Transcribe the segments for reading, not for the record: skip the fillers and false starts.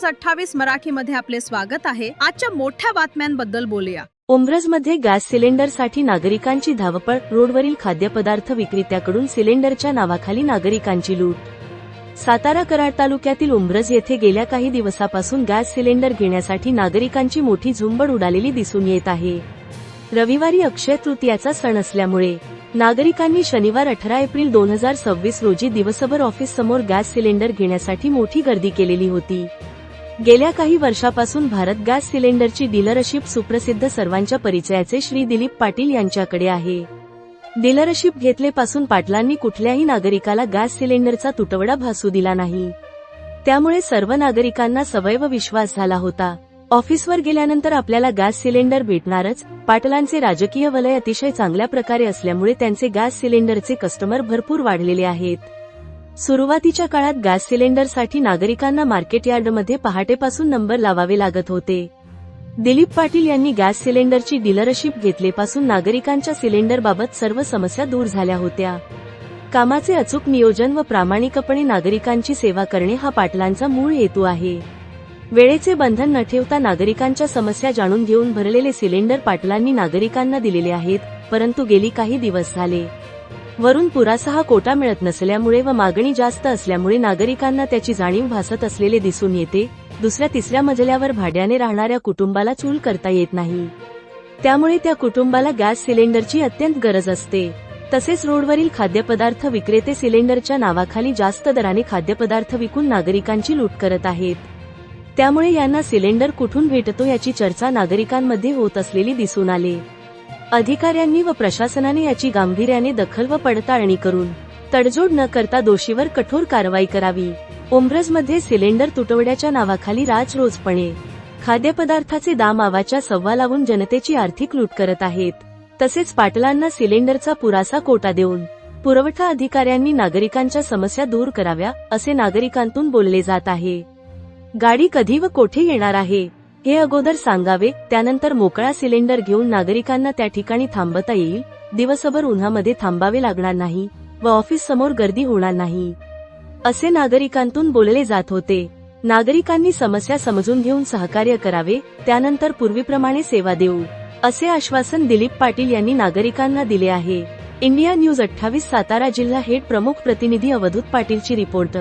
News 28 मराठीमध्ये आपले स्वागत आहे। आजच्या मोठ्या बातम्यांबद्दल बोलूया। उंब्रजमध्ये गॅस सिलेंडरसाठी नागरिकांची धावपळ, रोडवरील खाद्यपदार्थ विक्रेत्याकडून सिलेंडरच्या नावाखाली नागरिकांची लूट। सातारा कराड तालुक्यातील उंब्रज येथे गेल्या काही दिवसापासून गॅस सिलेंडर घेण्यासाठी नागरिकांची मोठी झुंबड उडालेली दिसून येत आहे। रविवारी अक्षय तृतीयाचा सण असल्यामुळे नागरिकांनी शनिवार 18 एप्रिल 2026 रोजी दिवसभर ऑफिस समोर गॅस सिलेंडर घेण्यासाठी मोठी गर्दी केलेली होती। गेल्या काही वर्षापासून भारत गॅस सिलेंडरची डीलरशिप सुप्रसिद्ध सर्वांच्या परिचयाचे श्री दिलीप पाटील यांच्याकडे आहे। डीलरशिप घेतलेपासून पाटलांनी कुठल्याही नागरिकाला गॅस सिलेंडरचा तुटवडा भासू दिला नाही। त्यामुळे सर्व नागरिकांना सदैव विश्वास झाला होता, ऑफिसवर गेल्यानंतर आपल्याला गॅस सिलेंडर भेटणारच। पाटलांचे राजकीय वलय अतिशय चांगल्या प्रकारे असल्यामुळे त्यांचे गॅस सिलेंडरचे कस्टमर भरपूर वाढलेले आहेत। सुरुवातीच्या काळात गॅस सिलेंडरसाठी नागरिकांना मार्केट यार्डमध्ये पहाटेपासून नंबर लावावे लागत होते। दिलीप पाटील यांनी गॅस सिलेंडरची डीलरशिप घेतलेपासून नागरिकांच्या सिलेंडरबाबत सर्व समस्या दूर झाल्या होत्या। कामाचे अचूक नियोजन व प्रामाणिकपणे नागरिकांची सेवा करणे हा पाटलांचा मूळ हेतू आहे। वेळेचे बंधन न ठेवता नागरिकांच्या समस्या जाणून घेऊन भरलेले सिलेंडर पाटलांनी नागरिकांना दिलेले आहेत। परंतु गेली काही दिवस झाले वरून पुरासा कोटा मिळत नसल्यामुळे व मागणी जास्त असल्यामुळे नागरिकांना त्याची जाणीव भासत असलेले दिसून येते। दुसऱ्या तिसऱ्या मजल्यावर भाड्याने राहणाऱ्या कुटुंबाला चूल करता येत नाही, त्यामुळे त्या कुटुंबाला गॅस सिलेंडरची अत्यंत गरज असते। तसेच रोडवरील खाद्यपदार्थ विक्रेते सिलेंडरच्या नावाखाली जास्त दराने खाद्यपदार्थ विकून नागरिकांची लूट करत आहेत। त्यामुळे यांना सिलेंडर कुठून भेटतो याची चर्चा नागरिकांमध्ये होत असलेली दिसून आले। अधिकाऱ्यांनी व प्रशासनाने याची गांभीर्याने दखल व पडताळणी करून तडजोड न करता दोषीवर कठोर कारवाई करावी। उंब्रजमध्ये सिलेंडर तुटवड्याच्या नावाखाली राजरोजपणे खाद्यपदार्थाचे दाम आवाच्या सव्वा लावून जनतेची आर्थिक लूट करत आहेत। तसेच पाटलांना सिलेंडरचा पुरासा कोटा देऊन पुरवठा अधिकाऱ्यांनी नागरिकांच्या समस्या दूर कराव्या, असे नागरिकांतून बोलले जात आहे। गाडी कधी व कोठे येणार आहे हे अगोदर सांगावे, त्यानंतर मोकळा सिलेंडर घेऊन नागरिकांना त्या ठिकाणी थांबता येईल। दिवसभर उन्हामध्ये थांबावे लागणार नाही व ऑफिस समोर गर्दी होणार नाही, असे नागरिकांतून बोलले जात होते। नागरिकांनी समस्या समजून घेऊन सहकार्य करावे, त्यानंतर पूर्वीप्रमाणे सेवा देऊ, असे आश्वासन दिलीप पाटील यांनी नागरिकांना दिले आहे। इंडिया न्यूज 28 सातारा जिल्हा हेड प्रमुख प्रतिनिधी अवधूत पाटीलची रिपोर्ट।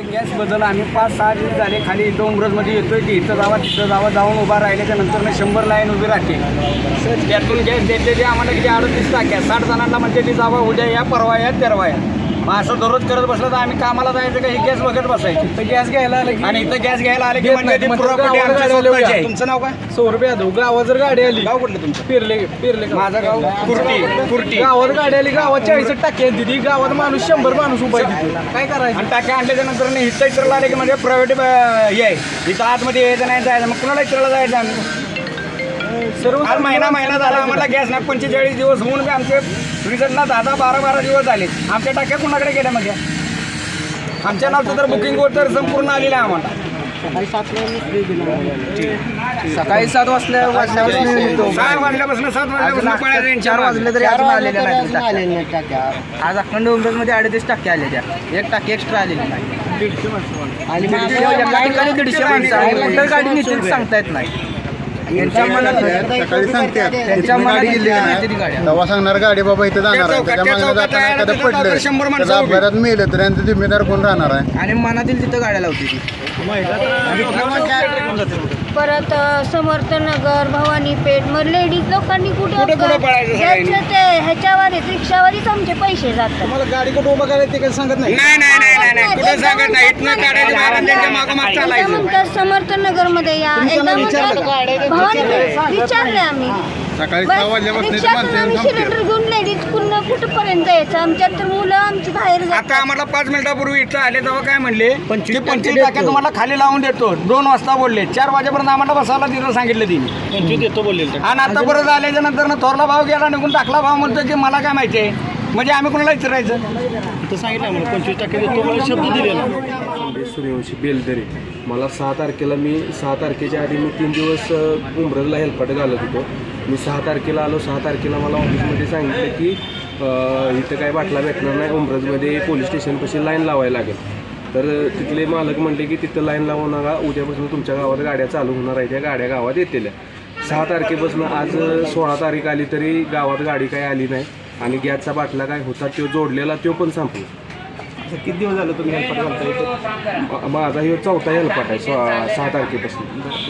गॅस बद्दल आम्ही 5-6 दिवस झाले खाली उंब्रजमध्ये येतोय की इथं जावा तिथं जावा, जाऊन उभा राहिल्याच्या नंतर 100 लाईन उभी राहते। त्यातून गॅस देते ते आम्हाला किती 38 टाक्या, 60 जणांना म्हणजे ती जावा उद्या या, परवा या, तेरवा या। मग असं दररोज करत बसलं तर आम्ही कामाला जायचं का, ही गॅस बघत बसायची। तर गॅस घ्यायला आले आणि इथं गॅस घ्यायला आले की म्हणजे ती प्रॉपर्टी आमच्या स्वतःची आहे। तुमचं नाव काय? सौरभ यादव। गावात जर गाडी आली, गाव कुठलं तुमचं? पिरले माझं गाव कुर्टी। गावात गाडी आली, गावात 40 टाक्या दिली, गावात माणूस 100 माणूस उभा आहे, काय करायचं? आणि टाक्या आणल्याच्या नंतर इथं इतरला आले की म्हणजे प्रायव्हेट हे आहे, इथं आतमध्ये यायचं नाही जायचं, मग कुणाला इतरला जायचं आम्ही? सर्व आज महिना झाला आम्हाला गॅस नाही। 45 दिवस होऊन बी आमचे रिझल्टला 10-12 दिवस झाले। आमच्या टाक्या कुणाकडे गेल्या? मग आमच्या नावचं तर बुकिंग तर संपूर्ण आलेलं आहे आम्हाला। सकाळी 7 वाजल्यापासून 7 वाजल्यापासून 4 वाजले तरी अजून आलेल्या नाही टाक्या। आज अखंड उंब्रजमध्ये 38 टाक्या आलेल्या, 1 टाकी एक्स्ट्रा आलेली नाही। 150 माणसं कुठं गाडी निश्चित सांगता येत नाही। सकाळी सांगते तेव्हा सांगणार गाडी बाबा इथं जाणार आहे, त्याच्या मागणं जाताना एखादं पडलं अपघातात मेलं तर यांचं जिम्मेदार कोण राहणार आहे? आणि मनातील तिथं गाड्या लावते ती। परत समर्थनगर, भवानीपेठ मग लेडीज लोकांनी कुठे ह्याच्यावर रिक्षावरच आमचे पैसे जातात। मला गाडी कुठं उभं करायचं ते सांगत नाही। कुठं सांगत नाही, इथनं गाड्याच्या मागं माग चालायचं। समर्थनगर मध्ये या, एकदा भवानीपेठ विचारले आम्ही। सकाळी 6 वाजल्यापासून सिलेंडर घेऊन लेडीज कुठपर्यंत यायचं? आमच्यात तर मुलं आमची बाहेर जातात। आता आम्हाला 5 मिनिटापूर्वी इथं आले तेव्हा काय म्हणले, 25 टाक्या तुम्हाला खाली लावून देतो। 2 वाजता बोलले, 4 वाजेपर्यंत आम्हाला बसायला तिथं सांगितलं तिने 25 देतो बोलले। आणि आता परत आल्याच्या नंतर थोरला भाव गेला निघून टाकला भाव म्हणतो की मला काय माहिती आहे, म्हणजे आम्ही कोणाला विचारायचं? इथं सांगितलं मला 25 टक्के देतो, मला शब्द दिलेला। सूर्यवंशी बेलदरे मला 6 तारखेला, मी 6 तारखेच्या आधी मी 3 दिवस उंब्रजला हेल्पाट घालत होतो। मी 6 तारखेला आलो, 6 तारखेला मला ऑफिसमध्ये सांगितलं की इथं काय बाटला भेटणार नाही, उंब्रजमध्ये पोलीस स्टेशनपाशी लाईन लावायला लागेल। तर तिथले मालक म्हणले की तिथं लाईन लावू नका, उद्यापासून तुमच्या गावात गाड्या चालू होणार आहे, त्या गाड्या गावात येतील. 6 तारखेपासून आज 16 तारीख आली तरी गावात गाडी काही आली नाही आणि गॅसचा बाटला काय होता तो जोडलेला तो पण संपला. किती दिवस झालं तुम्ही हेल्पट घालताय? माझा हे 4था हेल्पाट आहे 6 तारखेपासून.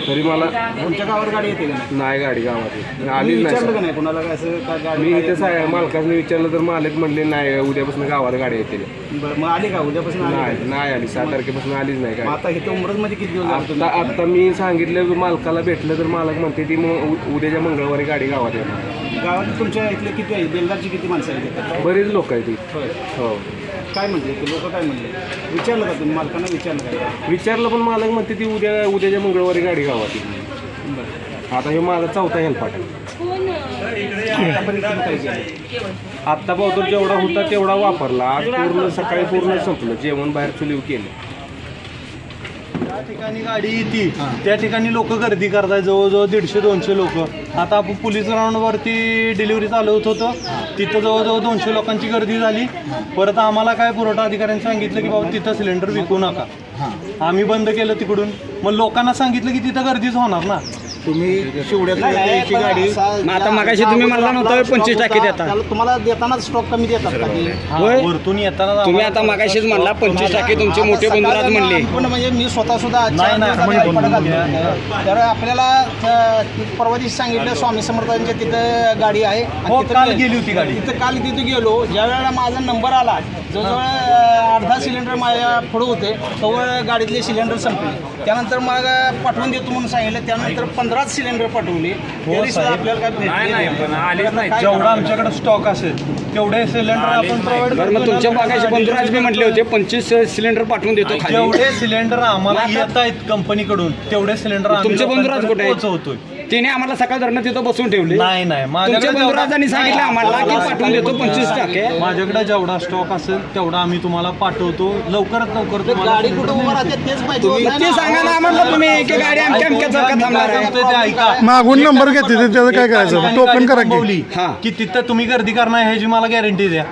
तरी मला तुमच्या गावावर गाडी येते का नाही गाडी गावात आली विचारलं का नाही. नाही कोणाला काय असं काय गाडी? मी इथे मालकाने विचारलं तर मालक म्हणले नाही उद्यापासून गावात गाड्या येतील. बरं मग आली का उद्यापासून आली का? नाही आली 6 तारखेपासून आलीच नाही मग काय. आता इथं उमरजमध्ये किती दिवस झाले तुम्ही? आता मी सांगितलं मालकाला भेटलं तर मालक म्हणते ती मग उद्याच्या मंगळवारी गाडी गावात येणार. गावात तुमच्या इथले किती आहे बेलदारची किती माणसं आहेत? बरेच लोक आहेत ती. होय. हो काय म्हणले ते लोक काय म्हणले? विचारलं का तुम्ही मालकांना विचारलं का? विचारलं पण मालक म्हणते ती उद्याच्या मंगळवारी गाडी गावात येईल. आता हे माझा 4था हेल्पाट आहे. आतापर्यंत तुम्ही काय केलं? आत्ता पावतर जेवढा होता तेवढा वापरला. आज पूर्ण सकाळी पूर्ण संपलं, जेवण बाहेर चुलीव केलं. त्या ठिकाणी गाडी येते त्या ठिकाणी लोक गर्दी करतात, जवळजवळ 150-200 लोक. आता आपण पोलीस ग्राउंडवरती डिलिव्हरी चालवत होतो, तिथं जवळजवळ 200 लोकांची गर्दी झाली. परत आम्हाला काय पुरवठा अधिकाऱ्यांनी सांगितलं की बाबा तिथं सिलेंडर विकू नका. आम्ही बंद केलं तिकडून. मग लोकांना सांगितलं की तिथं गर्दीच होणार ना. तुम्ही शिवड्यातून यायची गाडी आता मगाशी तुम्ही म्हणला नव्हता 25 टाकी देता, तुम्हाला देताना स्टॉक कमी देतात का ते? हा, वरतून येताना तुम्ही आता मगाशीच म्हणला 25 टाकी तुमचे मोठे बंधू आज म्हणले. पण म्हणजे मी स्वतः सुद्धा तर आपल्याला परवा दिवशी सांगितलं स्वामी समर्थांच्या तिथं गाडी आहे आणि हो, तिथं काल गेली होती गाडी. तिथं काल तिथे गेलो. ज्या वेळेला माझा नंबर आला जवळजवळ 8-10 सिलेंडर माझ्या पुढे होते, तेव्हा गाडीतले सिलेंडर संपले. त्यानंतर मग पाठवून देतो म्हणून सांगितलं. त्यानंतर 15 सिलेंडर पाठवले. तरी सुद्धा आपल्याला काय भेटले जेवढा आमच्याकडे स्टॉक असेल तेवढे सिलेंडर आपण प्रोव्हाइड मग तुमच्या मागाशी बंधुराज मी म्हटले होते 25 सिलेंडर पाठवून देतो खाली. जेवढे सिलेंडर आम्हाला येत आहेत कंपनीकडून तेवढे सिलेंडर तुमचे बंधुराज कुठे आहेत? पोहोचवतोय. तिने आम्हाला सकाळ धरणं तिथं बसून ठेवले. नाही तुमच्या माझ्याकडे बंधुराजांनी सांगितलं आम्हाला की पाठवून देतो 25 टाके. माझ्याकडे जेवढा स्टॉक असेल तेवढा आम्ही तुम्हाला पाठवतो लवकरात लवकर. गाडी कुठे उभं राहते तेच ते सांगायला म्हणलं तुम्ही की गाडी आमच्या अमक्या चौकात थांबणार आहे. ऐका, मागून नंबर घेते त्याचं काय करायचं? टोकन करा की. हां. की तिथं तुम्ही गर्दी करणार ह्याची मला गॅरंटी द्या.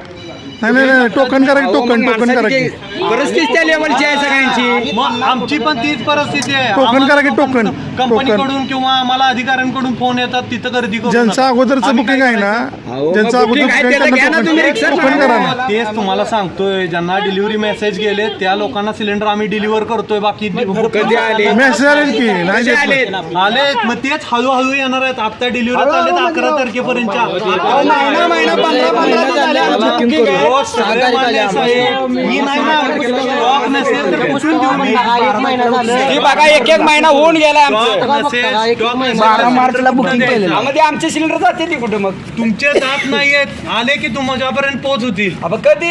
नाही टोकन करा की, टोकन करा की. परिस्थिती त्या लेवलची आहे सगळ्यांची. मग आमची पण तीच परिस्थिती आहे. टोकन करा की, टोकन. कंपनीकडून किंवा आम्हाला अधिकाऱ्यांकडून फोन येतात तिथं गर्दी करू ज्यांचं नका. अगोदरचं आम्ही बुकिंग काय आहे ना, अहो, ज्यांचं मग booking आहे त्याचं घ्या ना तुम्ही, रिक्षा टोकन करा ना. तेच तुम्हाला सांगतोय, ज्यांना डिलिव्हरी मेसेज गेले त्या लोकांना सिलेंडर आम्ही डिलिव्हर करतोय. बाकी कधी आले? मेसेज आले की नाही कसे आले? देत. आले मग तेच हळूहळू येणार आहेत. आता डिलिव्हरी आले 11 तारखेपर्यंतच्या. महिना 15 झाले आमची booking आहे. हो, सगळे मान्य आहे साहेब. मी नाही ना स्टॉक नसेल तर कुठून देऊ मी? ही बघा एक महिना होऊन गेला आमचं. स्टॉक नसेल 12 मार्चला बुकिंग केलेलं. आम्ही आमचे सिलेंडर जाते ती कुठे मग? तुमचे जात नाहीयेत, आले की तुमच्यापर्यंत पोहोच होतील. अब कधी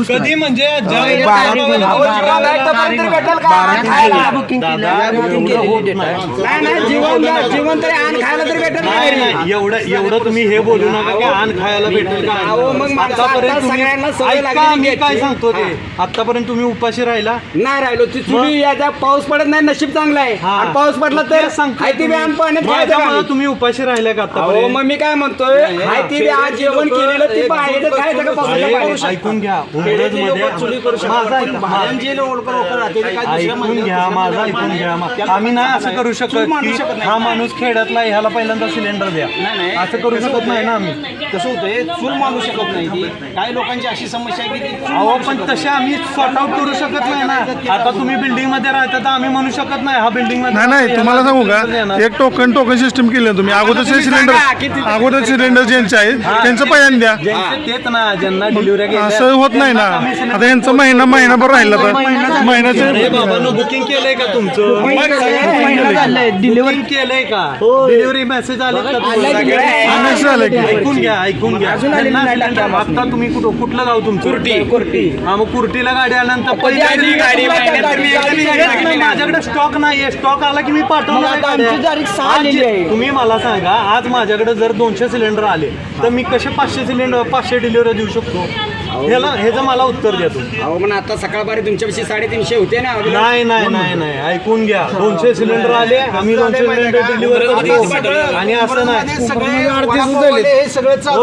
कधी म्हणजे ज्यावेळी अहो, जीवन आहे तोपर्यंत तरी भेटेल का? खायला. नाही जीवन तरी आण खायला तरी भेटेल का घरी? नाही, एवढं तुम्ही हे बोलू नका की आण खायला भेटेल का. अहो, मग माणसं आतापर्यंत आता तुम्ही- सगळ्यांना सवय ऐका, लागलेली मी आहे. काय सांगतो ते आतापर्यंत तुम्ही उपाशी राहिला. नाही राहिलो तुम्ही याचा पाऊस पडत नाही, नशीब चांगलं आहे. हा. आणि पाऊस पडला तर तेच सांगतोय हाय ती बी तुम्ही. आण पाण्यात मग खायचं त्यामुळे का? तुम्ही उपाशी राहिला का अहो आतापर्यंत? मग मी काय म्हणतोय हाय ती बी आज जेवण केलेलं ती बाहेर खायचं का पावसाच्या अरे, पाण्यात? ऐकून घ्या उमरजमध्ये ऐकून घ्या माझं ऐकून घ्या. आम्ही नाही असं करू शकत की हा माणूस खेड्यातला आहे, ह्याला पहिल्यांदा सिलेंडर द्या. असं करू शकत नाही ना आम्ही. कसं होतंय चूल मानू शकत नाही ती. काही लोकांची अशी समस्या आहे की ती चूल अहो मानू पण शकत तसे आम्ही सॉर्ट आउट करू शकत नाही ना. आता तुम्ही बिल्डिंग मध्ये राहता तर आम्ही म्हणू शकत नाही हा बिल्डिंग मध्ये नाही तुम्हाला सांगू का, एक टोकन सिस्टम केली तुम्ही. अगोदरचे तुम्ही सिलेंडर सांगा किती- सिलेंडर ज्यांचे आहेत त्यांचं पहिल्यांदा द्या. ज्यांचे तेच ना ज्यांना डिलिव्हरी असं होत नाही ना. आता यांचं महिनाभर राहिला तर महिन्याचे बाबांनो बुकिंग केलंय का तुमचं? डिलिव्हरी केलंय का? डिलिव्हरी मेसेज आले का तुम्हाला? मेसेज आले की. ऐकून घ्या त्यांना सिलेंडर- आता तुम्ही कुठलं गाव तुमचं? कुर्टी. हा मग कुर्टीला गाडी आल्यानंतर पहिली आली गाडी, महिन्यात मी एकदा गाडी टाकलेली. माझ्याकडे स्टॉक नाहीये. स्टॉक आला की मी पाठवणार आहे आमची गाड्या. तारीख 6 आलेली आहे. तुम्ही मला सांगा आज माझ्याकडे जर 200 सिलेंडर आले तर मी कसे 500 डिलिव्हरी देऊ शकतो? ह्याचं मला उत्तर द्या तुम्ही. अहो पण आता सकाळपारी तुमच्यापाशी 350 होते ना अगोदर. नाही ऐकून घ्या. 200 सिलेंडर आले, आम्ही 200 सिलेंडर डिलिव्हर करतो आणि असं नाही.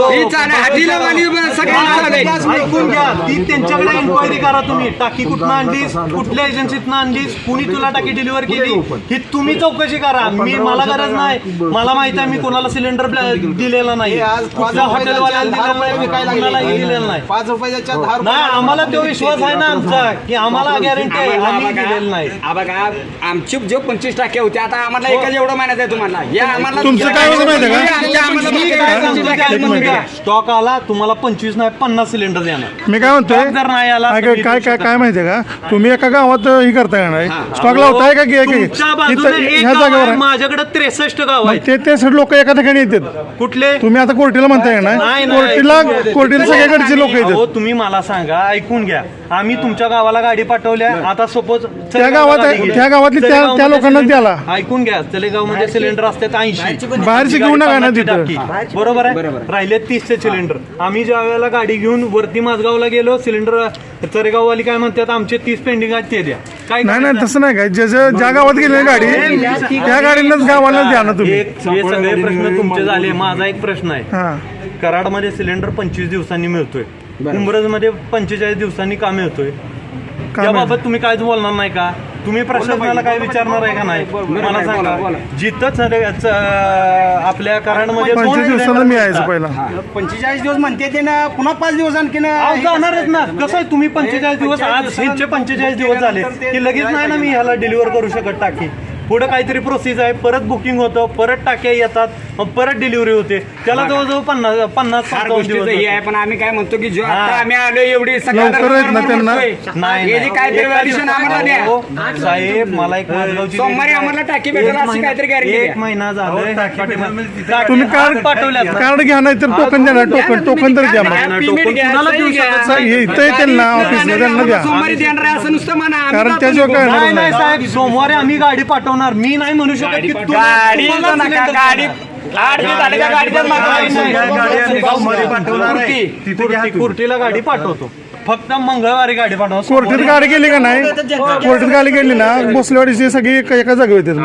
ही चालेल, हातीला वाली सगळ्यांना चालेल. ऐकून घ्या. ती त्यांच्याकडे इन्क्वायरी करा तुम्ही. टाकी कुठनं आणलीस, कुठल्या एजन्सीतनं आणलीस, कुणी तुला टाकी डिलिव्हर केली, ही तुम्ही चौकशी करा. मला गरज नाही. मला माहिती आहे मी कोणाला सिलेंडर दिलेला नाही, कुठल्या हॉटेलवाल्याला दिलेला नाही, कुणालाही दिलेला नाही. 5 रुपयाच्या 10 नाही, आम्हाला तो विश्वास आहे ना आमचा की आम्हाला गॅरंटी आहे, आम्ही दिलेलं नाही. बघा आमची जो 25 टाक्या होत्या आता आम्हाला एकच एवढं माहिती आहे तुम्हाला. या आम्हाला तुमचं काय होतं माहिती आहे का? स्टॉक आला तुम्हाला 25 नाही 50 सिलेंडर देणार. मी काय म्हणतोय, जर नाही आला तर मी काय माहितीये का, तुम्ही एका गावात ही करताय का नाही, स्टॉक लावताय का तुमच्या बाजूने एक ह्या गाव जागेवर आहे, आहे. माझ्याकडे 63 गाव आहे. ते लोक एका ठिकाणी येतात. कुठले? तुम्ही आता कोर्टीला म्हणताय का नाही, कोर्टीला सगळ्याकडचे लोक येतात. हो, तुम्ही मला सांगा, ऐकून घ्या. आम्ही तुमच्या गावाला गाडी पाठवल्या. आता सपोज त्या गावातली त्या लोकांना द्याला. ऐकून घ्या. तलेगाव मध्ये सिलेंडर असतात 80, बाहेरची घेऊ नका ना तिथं. बरोबर आहे. राहिले 30चे सिलेंडर. आम्ही ज्या वेळेला गाडी घेऊन वरती माझगावला गेलो, सिलेंडर तरेगाववाली काय म्हणतात आमचे 30 पेंडिंग आहेत ते द्या. काय नाही तसं नाही काय, ज्या गावात गेली गाडी त्या गाडीलाच गावाला द्या ना तुम्ही. हे सगळे प्रश्न तुमचे झाले. माझा एक प्रश्न आहे. हा, कराडमध्ये सिलेंडर 25 दिवसांनी मिळतोय, उंबरजमध्ये 45 दिवसांनी का मिळतोय? त्याबाबत तुम्ही काहीच बोलणार नाही का? तुम्ही प्रशासनाला काय विचारणार आहे का नाही? मला सांगा. जिथं आपल्या कराडमध्ये 25 दिवसाला मी यायचं पहिला. 45 दिवस म्हणते ते ना, पुन्हा 5 दिवस आणखी जाणारच ना. कसं आहे, तुम्ही 45 दिवस, आज ह्यांचे 45 दिवस झाले की लगेच नाही ना मी ह्याला डिलिव्हर करू शकत टाकी. पुढे काहीतरी प्रोसेस आहे, परत बुकिंग होतं, परत टाक्या येतात, मग परत डिलिव्हरी होते. त्याला जवळजवळ 50-55 दिवस आहे. पण आम्ही काय म्हणतो की जो आता आम्ही आलो एवढी लवकर आहेत ना त्यांना. नाही काहीतरी व्हॅल्युएशन आम्हाला द्या. साहेब, मला एक माझगावची सोमवारी आम्हाला टाकी भेटेल अशी काहीतरी गॅरंटी एक महिना झालाय. तुम्ही कार्ड पाठवल्या. कार्ड घ्या, नाही तर टोकन द्या ना. टोकन तर द्या मग. इथं येतील ना ऑफिसला, त्यांना द्या. सोमवारी देणार आहे असं नुसतं म्हणा. कारण त्या जो काय नाही नाही साहेब, सोमवारी आम्ही गाडी पाठवणार. मी नाही म्हणू शकत की गाडी नका, गाडी कुर्टीला गाडी पाठवतो. फक्त मंगळवारी गाडी पाठवतो. कोर्टात गाडी गेली का नाही, कोर्टात गाडी गेली ना, भोसलेवाडीची सगळी एका जागेवर येतात.